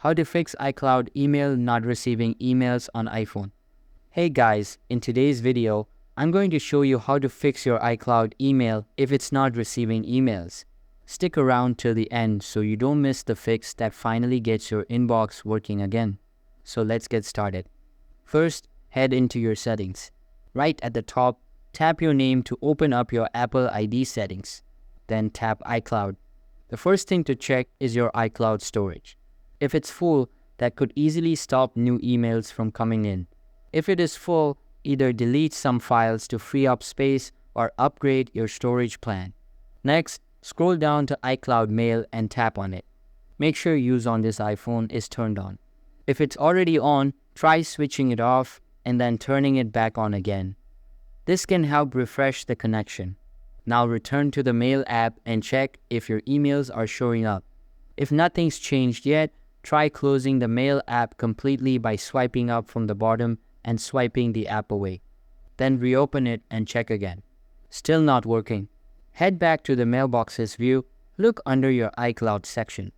How to fix iCloud email not receiving emails on iPhone. Hey guys, in today's video, I'm going to show you how to fix your iCloud email if it's not receiving emails. Stick around till the end so you don't miss the fix that finally gets your inbox working again. So let's get started. First, head into your settings. Right at the top, tap your name to open up your Apple ID settings. Then tap iCloud. The first thing to check is your iCloud storage. If it's full, that could easily stop new emails from coming in. If it is full, either delete some files to free up space or upgrade your storage plan. Next, scroll down to iCloud Mail and tap on it. Make sure Use on this iPhone is turned on. If it's already on, try switching it off and then turning it back on again. This can help refresh the connection. Now return to the Mail app and check if your emails are showing up. If nothing's changed yet, try closing the Mail app completely by swiping up from the bottom and swiping the app away. Then reopen it and check again. Still not working. Head back to the Mailboxes view, look under your iCloud section.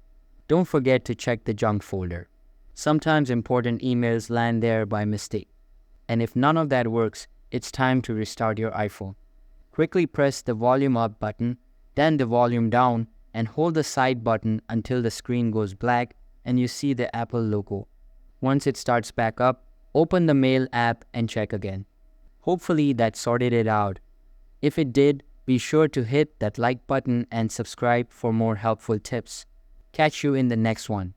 Don't forget to check the junk folder. Sometimes important emails land there by mistake. And if none of that works, it's time to restart your iPhone. Quickly press the volume up button, then the volume down, and hold the side button until the screen goes black and you see the Apple logo. Once it starts back up, open the Mail app and check again. Hopefully that sorted it out. If it did, be sure to hit that like button and subscribe for more helpful tips. Catch you in the next one.